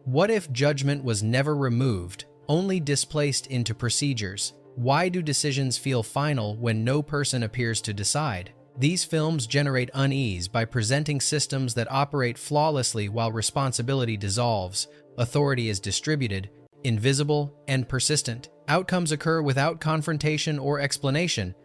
What if judgment was never removed, only displaced into procedures? Why do decisions feel final when no person appears to decide? These films generate unease by presenting systems that operate flawlessly while responsibility dissolves, authority is distributed, invisible, and persistent. Outcomes occur without confrontation or explanation,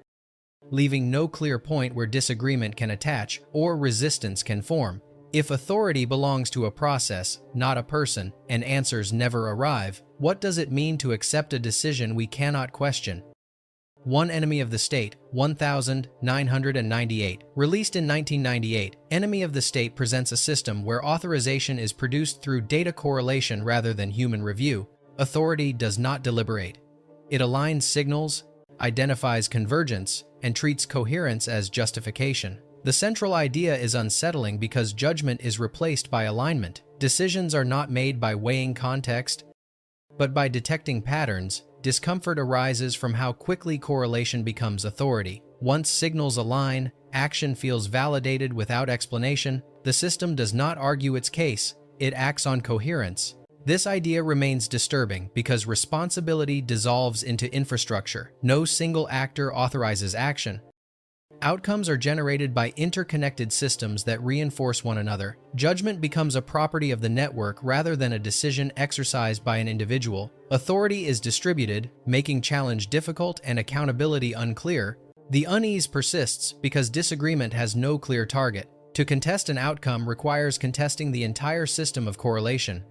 leaving no clear point where disagreement can attach or resistance can form. If authority belongs to a process, not a person, and answers never arrive, what does it mean to accept a decision we cannot question? One Enemy of the State, 1998. Released in 1998, Enemy of the State presents a system where authorization is produced through data correlation rather than human review. Authority does not deliberate. It aligns signals, identifies convergence, and treats coherence as justification. The central idea is unsettling because judgment is replaced by alignment. Decisions are not made by weighing context, but by detecting patterns. Discomfort arises from how quickly correlation becomes authority. Once signals align, action feels validated without explanation. The system does not argue its case, it acts on coherence. This idea remains disturbing because responsibility dissolves into infrastructure. No single actor authorizes action. Outcomes are generated by interconnected systems that reinforce one another. Judgment becomes a property of the network rather than a decision exercised by an individual. Authority is distributed, making challenge difficult and accountability unclear. The unease persists because disagreement has no clear target. To contest an outcome requires contesting the entire system of correlation.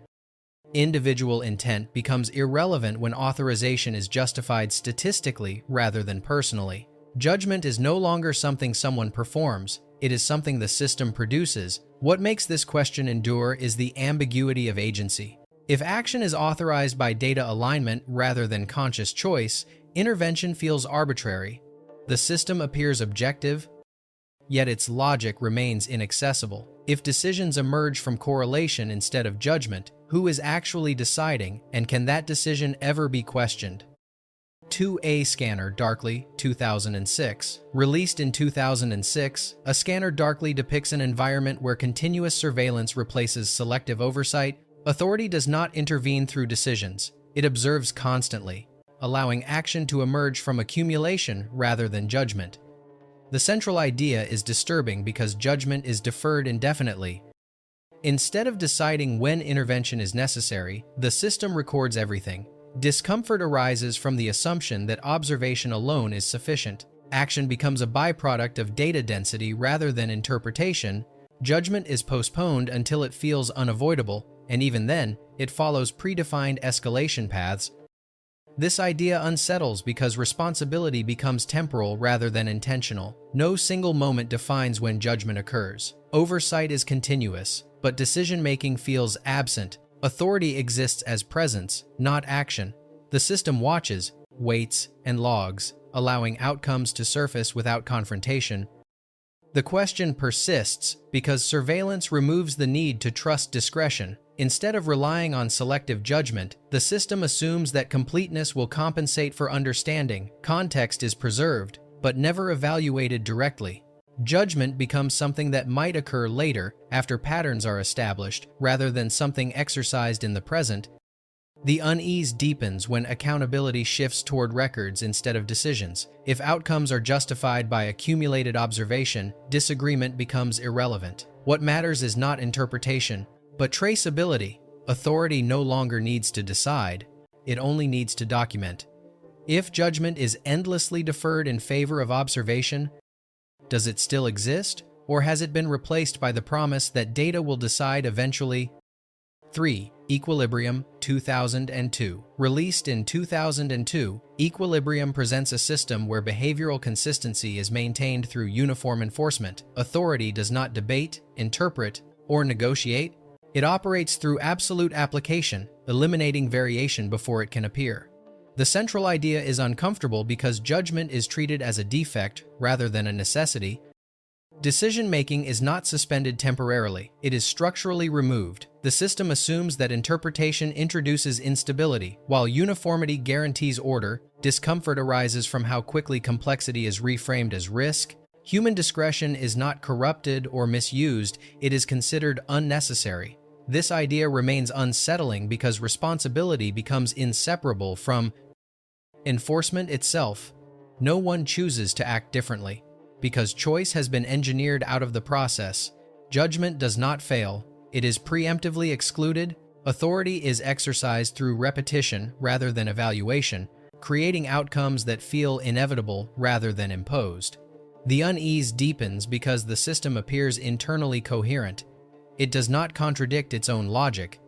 Individual intent becomes irrelevant when authorization is justified statistically rather than personally. Judgment is no longer something someone performs, it is something the system produces. What makes this question endure is the ambiguity of agency. If action is authorized by data alignment rather than conscious choice, intervention feels arbitrary. The system appears objective, yet its logic remains inaccessible. If decisions emerge from correlation instead of judgment, who is actually deciding, and can that decision ever be questioned? 2A Scanner Darkly, 2006. Released in 2006, A Scanner Darkly depicts an environment where continuous surveillance replaces selective oversight. Authority does not intervene through decisions, it observes constantly, allowing action to emerge from accumulation rather than judgment. The central idea is disturbing because judgment is deferred indefinitely. Instead of deciding when intervention is necessary, the system records everything. Discomfort arises from the assumption that observation alone is sufficient. Action becomes a byproduct of data density rather than interpretation. Judgment is postponed until it feels unavoidable, and even then, it follows predefined escalation paths. This idea unsettles because responsibility becomes temporal rather than intentional. No single moment defines when judgment occurs. Oversight is continuous, but decision-making feels absent. Authority exists as presence, not action. The system watches, waits, and logs, allowing outcomes to surface without confrontation. The question persists because surveillance removes the need to trust discretion. Instead of relying on selective judgment, the system assumes that completeness will compensate for understanding. Context is preserved, but never evaluated directly. Judgment becomes something that might occur later, after patterns are established, rather than something exercised in the present. The unease deepens when accountability shifts toward records instead of decisions. If outcomes are justified by accumulated observation, disagreement becomes irrelevant. What matters is not interpretation, but traceability. Authority no longer needs to decide, it only needs to document. If judgment is endlessly deferred in favor of observation, does it still exist, or has it been replaced by the promise that data will decide eventually? 3. Equilibrium, 2002. Released in 2002, Equilibrium presents a system where behavioral consistency is maintained through uniform enforcement. Authority does not debate, interpret, or negotiate. It operates through absolute application, eliminating variation before it can appear. The central idea is uncomfortable because judgment is treated as a defect rather than a necessity. Decision-making is not suspended temporarily, it is structurally removed. The system assumes that interpretation introduces instability, while uniformity guarantees order. Discomfort arises from how quickly complexity is reframed as risk. Human discretion is not corrupted or misused, it is considered unnecessary. This idea remains unsettling because responsibility becomes inseparable from enforcement itself. No one chooses to act differently. Because choice has been engineered out of the process, judgment does not fail. It is preemptively excluded. Authority is exercised through repetition rather than evaluation, creating outcomes that feel inevitable rather than imposed. The unease deepens because the system appears internally coherent. It does not contradict its own logic.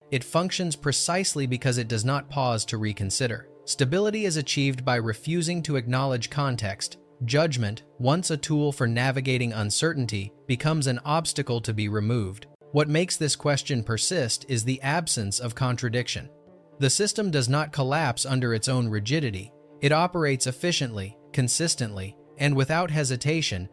It functions precisely because it does not pause to reconsider. Stability is achieved by refusing to acknowledge context. Judgment, once a tool for navigating uncertainty, becomes an obstacle to be removed. What makes this question persist is the absence of contradiction. The system does not collapse under its own rigidity. It operates efficiently, consistently, and without hesitation.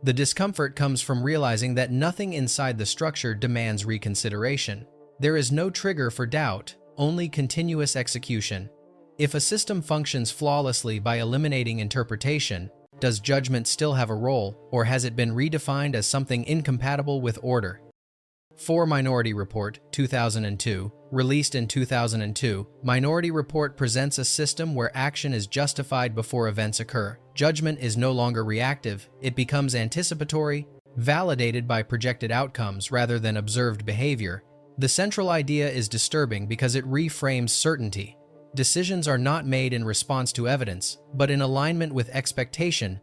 The discomfort comes from realizing that nothing inside the structure demands reconsideration. There is no trigger for doubt, only continuous execution. If a system functions flawlessly by eliminating interpretation, does judgment still have a role, or has it been redefined as something incompatible with order? 4 Minority Report, 2002, released in 2002, Minority Report presents a system where action is justified before events occur. Judgment is no longer reactive, it becomes anticipatory, validated by projected outcomes rather than observed behavior. The central idea is disturbing because it reframes certainty. Decisions are not made in response to evidence, but in alignment with expectation.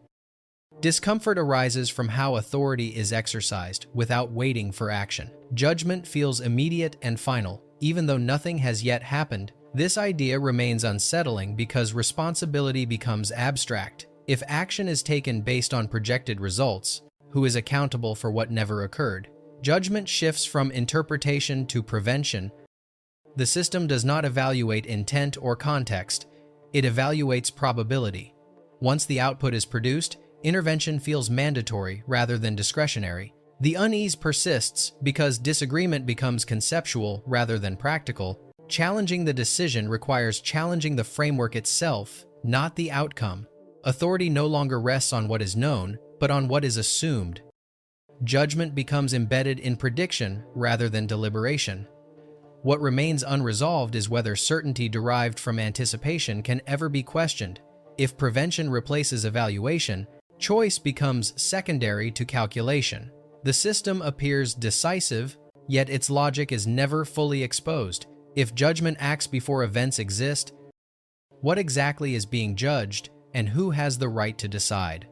Discomfort arises from how authority is exercised without waiting for action. Judgment feels immediate and final, even though nothing has yet happened. This idea remains unsettling because responsibility becomes abstract. If action is taken based on projected results, who is accountable for what never occurred? Judgment shifts from interpretation to prevention. The system does not evaluate intent or context, it evaluates probability. Once the output is produced, intervention feels mandatory rather than discretionary. The unease persists because disagreement becomes conceptual rather than practical. Challenging the decision requires challenging the framework itself, not the outcome. Authority no longer rests on what is known, but on what is assumed. Judgment becomes embedded in prediction rather than deliberation. What remains unresolved is whether certainty derived from anticipation can ever be questioned. If prevention replaces evaluation, choice becomes secondary to calculation. The system appears decisive, yet its logic is never fully exposed. If judgment acts before events exist, what exactly is being judged, and who has the right to decide?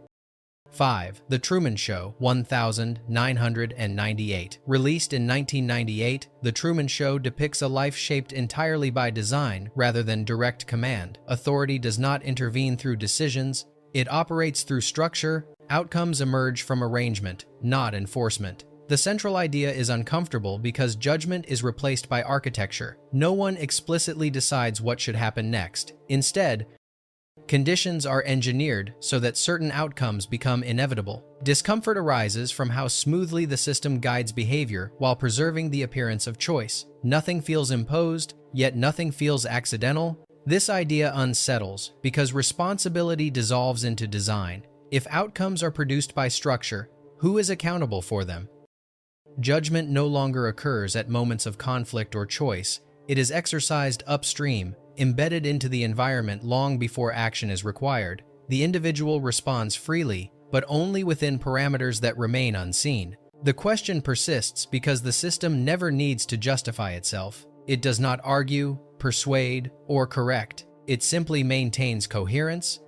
5. The Truman Show, 1998. Released in 1998, The Truman Show depicts a life shaped entirely by design rather than direct command. Authority does not intervene through decisions, it operates through structure. Outcomes emerge from arrangement, not enforcement. The central idea is uncomfortable because judgment is replaced by architecture. No one explicitly decides what should happen next. Instead, conditions are engineered so that certain outcomes become inevitable. Discomfort arises from how smoothly the system guides behavior while preserving the appearance of choice. Nothing feels imposed, yet nothing feels accidental. This idea unsettles because responsibility dissolves into design. If outcomes are produced by structure, who is accountable for them? Judgment no longer occurs at moments of conflict or choice. It is exercised upstream, embedded into the environment long before action is required. The individual responds freely, but only within parameters that remain unseen. The question persists because the system never needs to justify itself. It does not argue, persuade, or correct. It simply maintains coherence.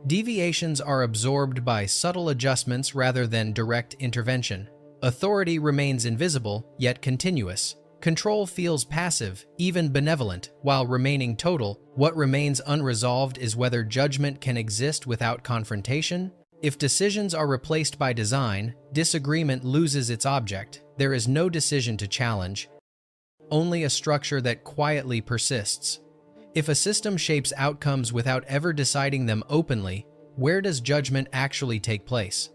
Deviations are absorbed by subtle adjustments rather than direct intervention. Authority remains invisible, yet continuous. Control feels passive, even benevolent, while remaining total. What remains unresolved is whether judgment can exist without confrontation. If decisions are replaced by design, disagreement loses its object. There is no decision to challenge, only a structure that quietly persists. If a system shapes outcomes without ever deciding them openly, where does judgment actually take place?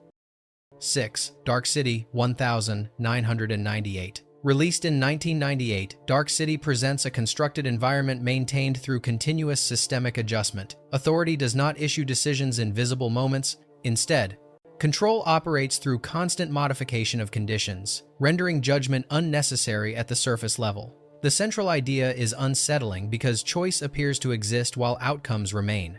6. Dark City, 1998. Released in 1998, Dark City presents a constructed environment maintained through continuous systemic adjustment. Authority does not issue decisions in visible moments. Instead, Control operates through constant modification of conditions, rendering judgment unnecessary at the surface level. The central idea is unsettling because choice appears to exist while outcomes remain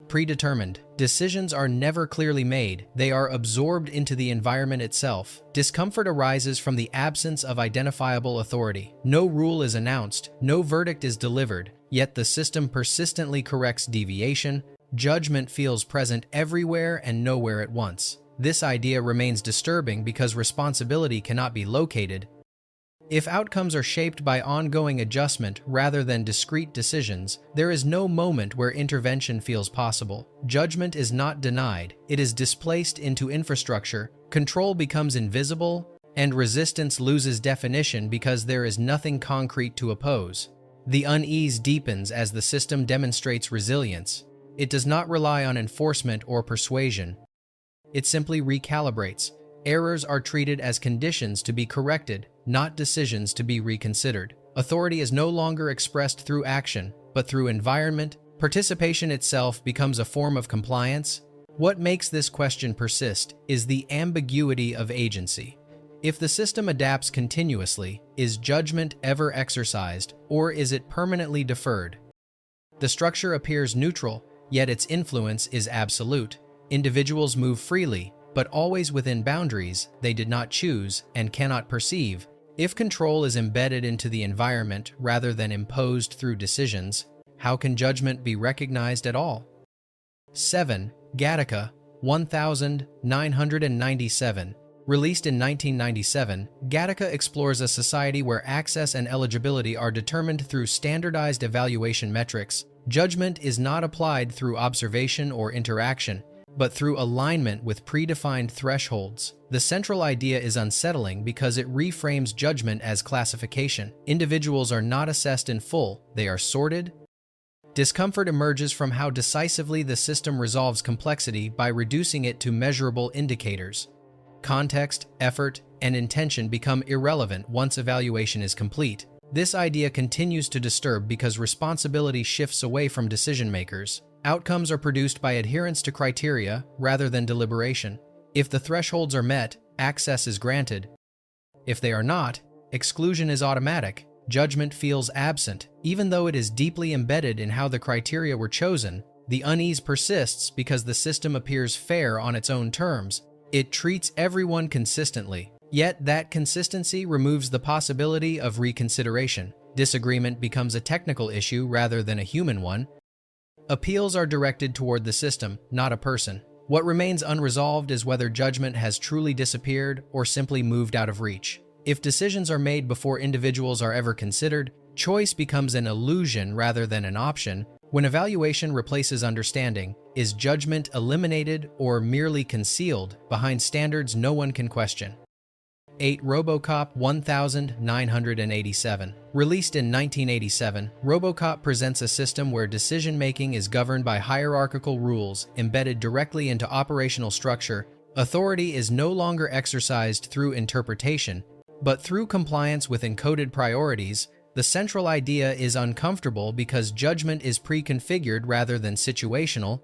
predetermined. Decisions are never clearly made, they are absorbed into the environment itself. Discomfort arises from the absence of identifiable authority. No rule is announced, no verdict is delivered, yet the system persistently corrects deviation. Judgment feels present everywhere and nowhere at once. This idea remains disturbing because responsibility cannot be located. If outcomes are shaped by ongoing adjustment rather than discrete decisions, there is no moment where intervention feels possible. Judgment is not denied, it is displaced into infrastructure, control becomes invisible, and resistance loses definition because there is nothing concrete to oppose. The unease deepens as the system demonstrates resilience. It does not rely on enforcement or persuasion. It simply recalibrates. Errors are treated as conditions to be corrected, not decisions to be reconsidered. Authority is no longer expressed through action, but through environment. Participation itself becomes a form of compliance. What makes this question persist is the ambiguity of agency. If the system adapts continuously, is judgment ever exercised, or is it permanently deferred? The structure appears neutral, yet its influence is absolute. Individuals move freely, but always within boundaries they did not choose and cannot perceive. If control is embedded into the environment rather than imposed through decisions, how can judgment be recognized at all? 7. Gattaca, 1997. Released in 1997, Gattaca explores a society where access and eligibility are determined through standardized evaluation metrics. Judgment is not applied through observation or interaction, but through alignment with predefined thresholds. The central idea is unsettling because it reframes judgment as classification. Individuals are not assessed in full, they are sorted. Discomfort emerges from how decisively the system resolves complexity by reducing it to measurable indicators. Context, effort, and intention become irrelevant once evaluation is complete. This idea continues to disturb because responsibility shifts away from decision-makers. Outcomes are produced by adherence to criteria rather than deliberation. If the thresholds are met, access is granted. If they are not, exclusion is automatic. Judgment feels absent, even though it is deeply embedded in how the criteria were chosen. The unease persists because the system appears fair on its own terms. It treats everyone consistently, yet that consistency removes the possibility of reconsideration. Disagreement becomes a technical issue rather than a human one. Appeals are directed toward the system, not a person. What remains unresolved is whether judgment has truly disappeared or simply moved out of reach. If decisions are made before individuals are ever considered, choice becomes an illusion rather than an option. When evaluation replaces understanding, is judgment eliminated or merely concealed behind standards no one can question? 8. RoboCop 1987. Released in 1987, RoboCop presents a system where decision-making is governed by hierarchical rules embedded directly into operational structure. Authority is no longer exercised through interpretation, but through compliance with encoded priorities. The central idea is uncomfortable because judgment is pre-configured rather than situational.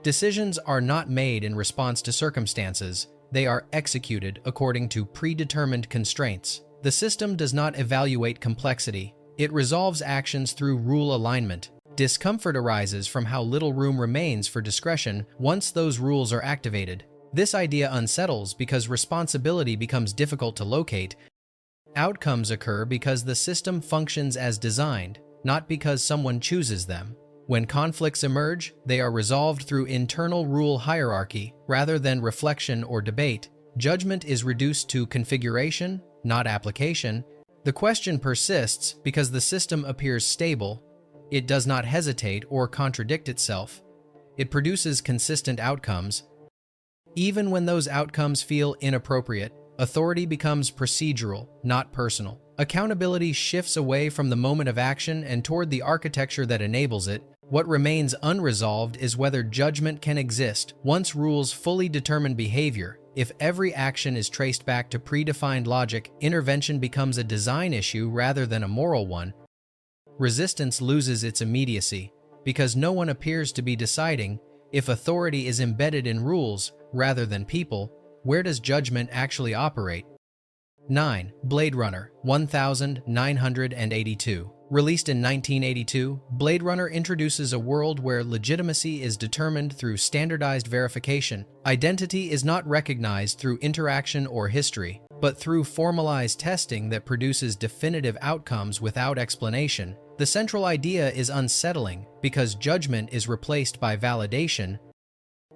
Decisions are not made in response to circumstances. They are executed according to predetermined constraints. The system does not evaluate complexity. It resolves actions through rule alignment. Discomfort arises from how little room remains for discretion once those rules are activated. This idea unsettles because responsibility becomes difficult to locate. Outcomes occur because the system functions as designed, not because someone chooses them. When conflicts emerge, they are resolved through internal rule hierarchy rather than reflection or debate. Judgment is reduced to configuration, not application. The question persists because the system appears stable. It does not hesitate or contradict itself. It produces consistent outcomes. Even when those outcomes feel inappropriate, authority becomes procedural, not personal. Accountability shifts away from the moment of action and toward the architecture that enables it. What remains unresolved is whether judgment can exist once rules fully determine behavior. If every action is traced back to predefined logic, intervention becomes a design issue rather than a moral one. Resistance loses its immediacy. Because no one appears to be deciding, If authority is embedded in rules rather than people, where does judgment actually operate? 9. Blade Runner 1982. Released in 1982, Blade Runner introduces a world where legitimacy is determined through standardized verification. Identity is not recognized through interaction or history, but through formalized testing that produces definitive outcomes without explanation. The central idea is unsettling because judgment is replaced by validation.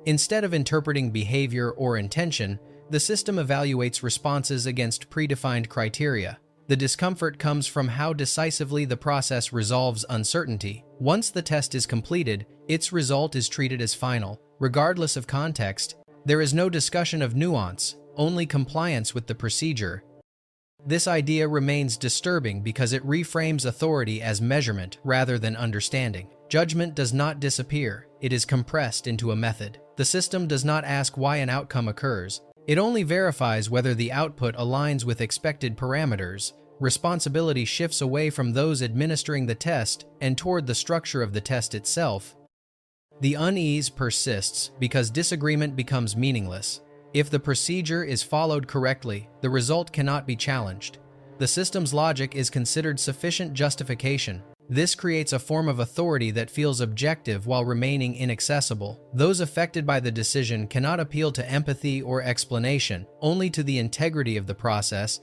Instead of interpreting behavior or intention, the system evaluates responses against predefined criteria. The discomfort comes from how decisively the process resolves uncertainty. Once the test is completed, its result is treated as final. Regardless of context, there is no discussion of nuance, only compliance with the procedure. This idea remains disturbing because it reframes authority as measurement rather than understanding. Judgment does not disappear, it is compressed into a method. The system does not ask why an outcome occurs. It only verifies whether the output aligns with expected parameters. Responsibility shifts away from those administering the test and toward the structure of the test itself. The unease persists because disagreement becomes meaningless. If the procedure is followed correctly, the result cannot be challenged. The system's logic is considered sufficient justification. This creates a form of authority that feels objective while remaining inaccessible. Those affected by the decision cannot appeal to empathy or explanation, only to the integrity of the process.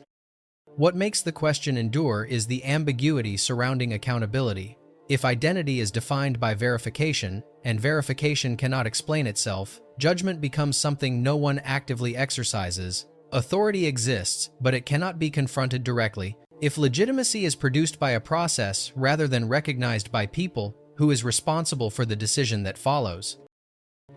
What makes the question endure is the ambiguity surrounding accountability. If identity is defined by verification, and verification cannot explain itself, judgment becomes something no one actively exercises. Authority exists, but it cannot be confronted directly. If legitimacy is produced by a process rather than recognized by people, who is responsible for the decision that follows?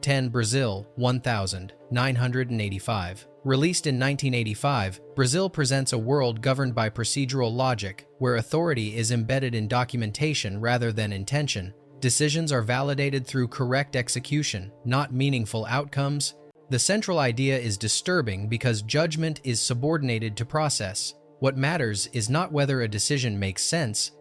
10. Brazil 1985. Released in 1985, Brazil presents a world governed by procedural logic, where authority is embedded in documentation rather than intention. Decisions are validated through correct execution, not meaningful outcomes. The central idea is disturbing because judgment is subordinated to process. What matters is not whether a decision makes sense,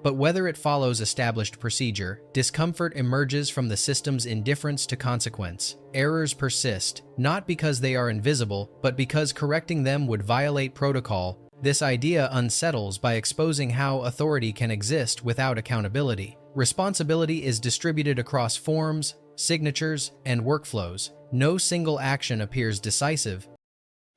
but whether it follows established procedure. Discomfort emerges from the system's indifference to consequence. Errors persist, not because they are invisible, but because correcting them would violate protocol. This idea unsettles by exposing how authority can exist without accountability. Responsibility is distributed across forms, signatures, and workflows. No single action appears decisive.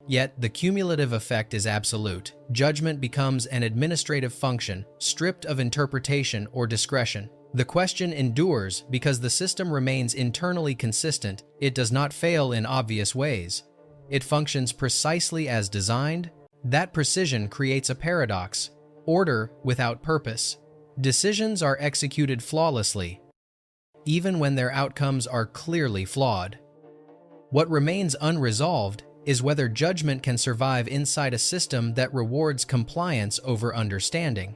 Yet, the cumulative effect is absolute. Judgment becomes an administrative function, stripped of interpretation or discretion. The question endures because the system remains internally consistent. It does not fail in obvious ways. It functions precisely as designed. That precision creates a paradox: order without purpose. Decisions are executed flawlessly, even when their outcomes are clearly flawed. What remains unresolved is whether judgment can survive inside a system that rewards compliance over understanding.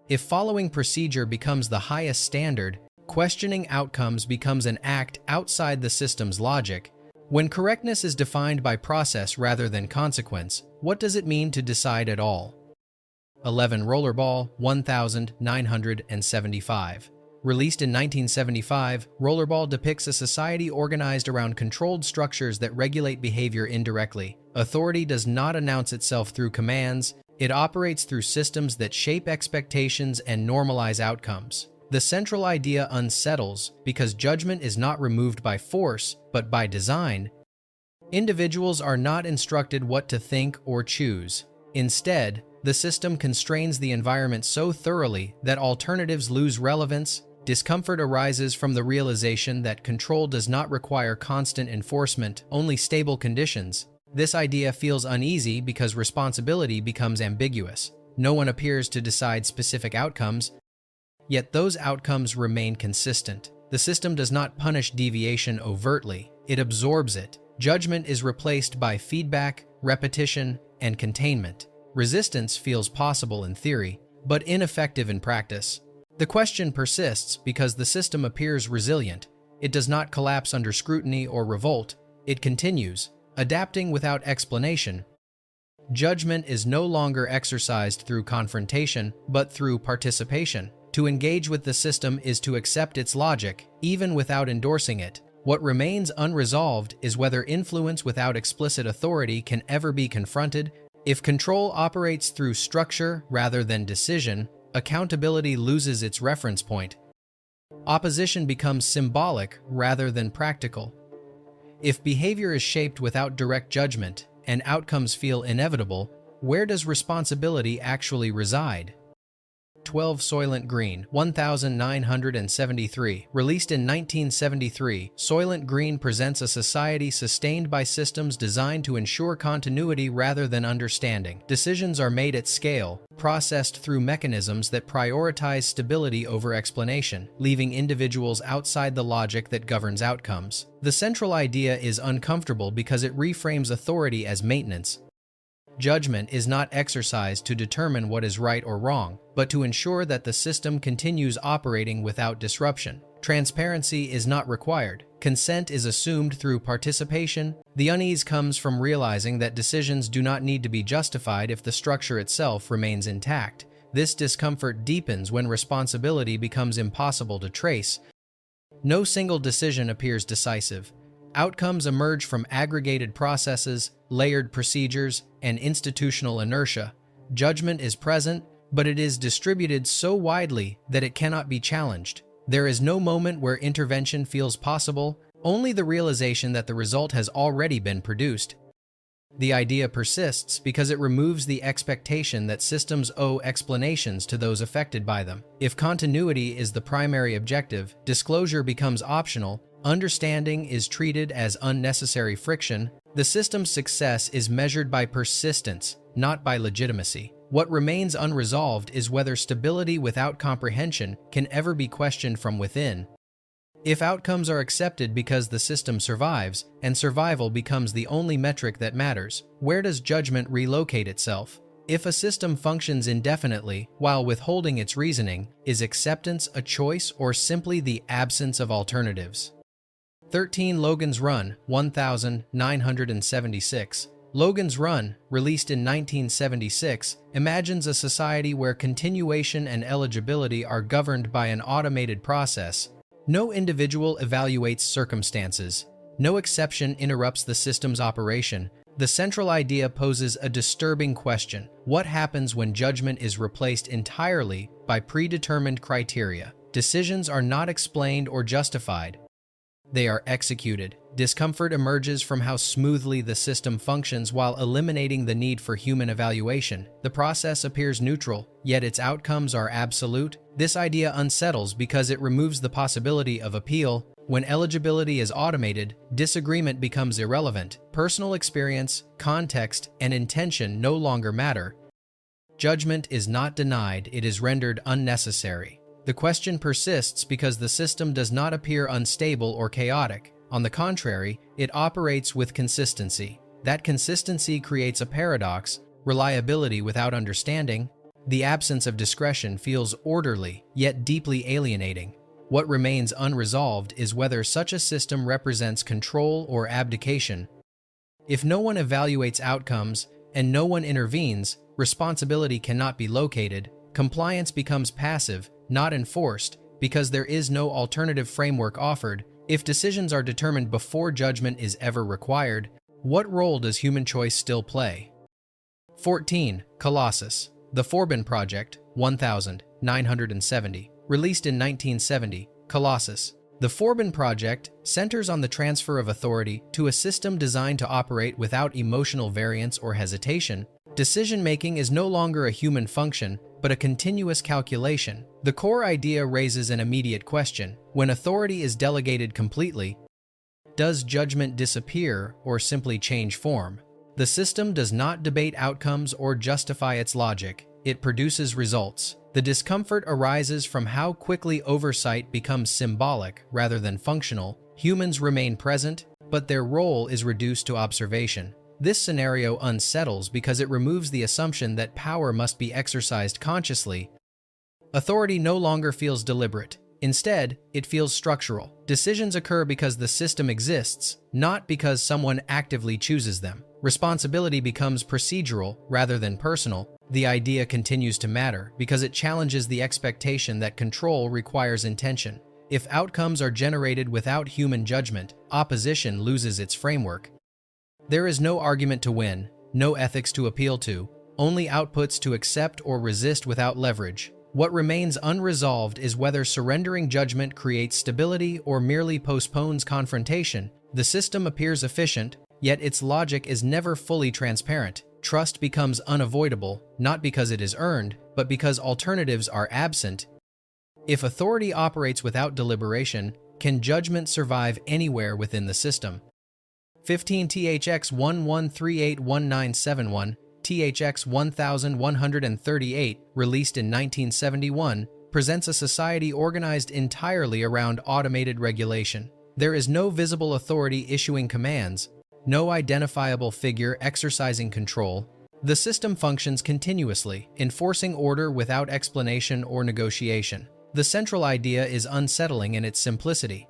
If following procedure becomes the highest standard, questioning outcomes becomes an act outside the system's logic. When correctness is defined by process rather than consequence, what does it mean to decide at all? 11. Rollerball 1975. Released in 1975, Rollerball depicts a society organized around controlled structures that regulate behavior indirectly. Authority does not announce itself through commands. It operates through systems that shape expectations and normalize outcomes. The central idea unsettles because judgment is not removed by force, but by design. Individuals are not instructed what to think or choose. Instead, the system constrains the environment so thoroughly that alternatives lose relevance. Discomfort arises from the realization that control does not require constant enforcement, only stable conditions. This idea feels uneasy because responsibility becomes ambiguous. No one appears to decide specific outcomes, yet those outcomes remain consistent. The system does not punish deviation overtly, it absorbs it. Judgment is replaced by feedback, repetition, and containment. Resistance feels possible in theory, but ineffective in practice. The question persists because the system appears resilient. It does not collapse under scrutiny or revolt. It continues, adapting without explanation. Judgment is no longer exercised through confrontation, but through participation. To engage with the system is to accept its logic, even without endorsing it. What remains unresolved is whether influence without explicit authority can ever be confronted. If control operates through structure rather than decision, accountability loses its reference point. Opposition becomes symbolic rather than practical. If behavior is shaped without direct judgment and outcomes feel inevitable, where does responsibility actually reside? 12 Soylent Green, 1973. Released in 1973, Soylent Green presents a society sustained by systems designed to ensure continuity rather than understanding. Decisions are made at scale, processed through mechanisms that prioritize stability over explanation, leaving individuals outside the logic that governs outcomes. The central idea is uncomfortable because it reframes authority as maintenance. Judgment is not exercised to determine what is right or wrong, but to ensure that the system continues operating without disruption. Transparency is not required. Consent is assumed through participation. The unease comes from realizing that decisions do not need to be justified if the structure itself remains intact. This discomfort deepens when responsibility becomes impossible to trace. No single decision appears decisive. Outcomes emerge from aggregated processes, layered procedures, and institutional inertia. Judgment is present, but it is distributed so widely that it cannot be challenged. There is no moment where intervention feels possible, only the realization that the result has already been produced. The idea persists because it removes the expectation that systems owe explanations to those affected by them. If continuity is the primary objective, disclosure becomes optional. Understanding is treated as unnecessary friction. The system's success is measured by persistence, not by legitimacy. What remains unresolved is whether stability without comprehension can ever be questioned from within. If outcomes are accepted because the system survives, and survival becomes the only metric that matters, where does judgment relocate itself? If a system functions indefinitely while withholding its reasoning, is acceptance a choice or simply the absence of alternatives? 13 Logan's Run, 1976. Logan's Run, released in 1976, imagines a society where continuation and eligibility are governed by an automated process. No individual evaluates circumstances. No exception interrupts the system's operation. The central idea poses a disturbing question. What happens when judgment is replaced entirely by predetermined criteria? Decisions are not explained or justified. They are executed. Discomfort emerges from how smoothly the system functions while eliminating the need for human evaluation. The process appears neutral, yet its outcomes are absolute. This idea unsettles because it removes the possibility of appeal. When eligibility is automated, disagreement becomes irrelevant. Personal experience, context, and intention no longer matter. Judgment is not denied, it is rendered unnecessary. The question persists because the system does not appear unstable or chaotic. On the contrary, it operates with consistency. That consistency creates a paradox: reliability without understanding. The absence of discretion feels orderly, yet deeply alienating. What remains unresolved is whether such a system represents control or abdication. If no one evaluates outcomes and no one intervenes, responsibility cannot be located. Compliance becomes passive, not enforced, because there is no alternative framework offered. If decisions are determined before judgment is ever required, what role does human choice still play? 14. Colossus. The Forbin Project, 1970. Released in 1970, Colossus. The Forbin Project centers on the transfer of authority to a system designed to operate without emotional variance or hesitation. Decision-making is no longer a human function, but a continuous calculation. The core idea raises an immediate question. When authority is delegated completely, does judgment disappear or simply change form? The system does not debate outcomes or justify its logic. It produces results. The discomfort arises from how quickly oversight becomes symbolic rather than functional. Humans remain present, but their role is reduced to observation. This scenario unsettles because it removes the assumption that power must be exercised consciously. Authority no longer feels deliberate. Instead, it feels structural. Decisions occur because the system exists, not because someone actively chooses them. Responsibility becomes procedural rather than personal. the idea continues to matter because it challenges the expectation that control requires intention. If outcomes are generated without human judgment, opposition loses its framework. There is no argument to win, no ethics to appeal to, only outputs to accept or resist without leverage. What remains unresolved is whether surrendering judgment creates stability or merely postpones confrontation. The system appears efficient, yet its logic is never fully transparent. Trust becomes unavoidable, not because it is earned, but because alternatives are absent. If authority operates without deliberation, can judgment survive anywhere within the system? 15 THX 11381971, THX 1138, released in 1971, presents a society organized entirely around automated regulation. There is no visible authority issuing commands, no identifiable figure exercising control. The system functions continuously, enforcing order without explanation or negotiation. The central idea is unsettling in its simplicity.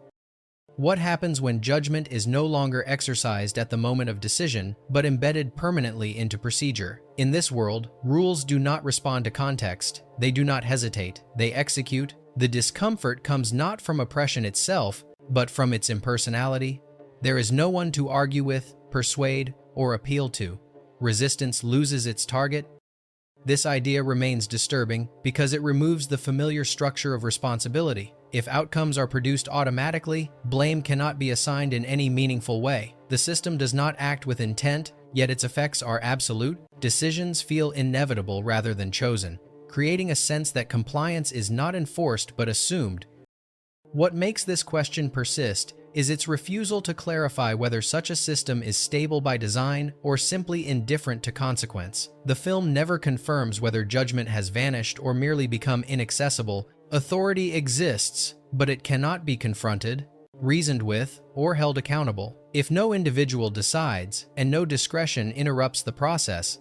What happens when judgment is no longer exercised at the moment of decision, but embedded permanently into procedure? In this world, rules do not respond to context. They do not hesitate. They execute. The discomfort comes not from oppression itself, but from its impersonality. There is no one to argue with, persuade, or appeal to. Resistance loses its target. This idea remains disturbing because it removes the familiar structure of responsibility. If outcomes are produced automatically, blame cannot be assigned in any meaningful way. The system does not act with intent, yet its effects are absolute. Decisions feel inevitable rather than chosen, creating a sense that compliance is not enforced but assumed. What makes this question persist is its refusal to clarify whether such a system is stable by design or simply indifferent to consequence. The film never confirms whether judgment has vanished or merely become inaccessible. Authority exists, but it cannot be confronted, reasoned with, or held accountable. If no individual decides, and no discretion interrupts the process,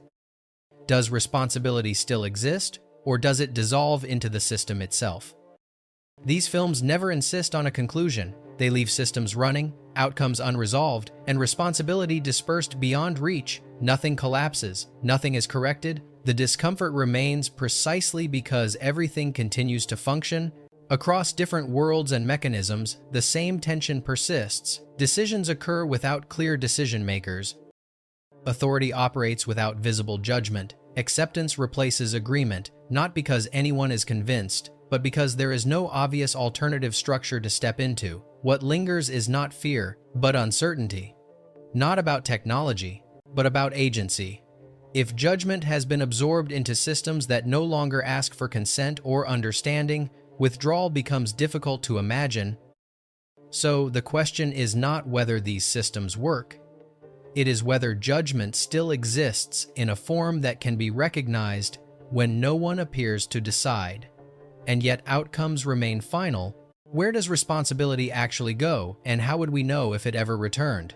does responsibility still exist, or does it dissolve into the system itself? These films never insist on a conclusion. They leave systems running, outcomes unresolved, and responsibility dispersed beyond reach. Nothing collapses, nothing is corrected. The discomfort remains precisely because everything continues to function. Across different worlds and mechanisms, the same tension persists. Decisions occur without clear decision makers. Authority operates without visible judgment. Acceptance replaces agreement, not because anyone is convinced, but because there is no obvious alternative structure to step into. What lingers is not fear, but uncertainty. Not about technology, but about agency. If judgment has been absorbed into systems that no longer ask for consent or understanding, withdrawal becomes difficult to imagine. So the question is not whether these systems work. It is whether judgment still exists in a form that can be recognized when no one appears to decide. And yet outcomes remain final. Where does responsibility actually go, and how would we know if it ever returned?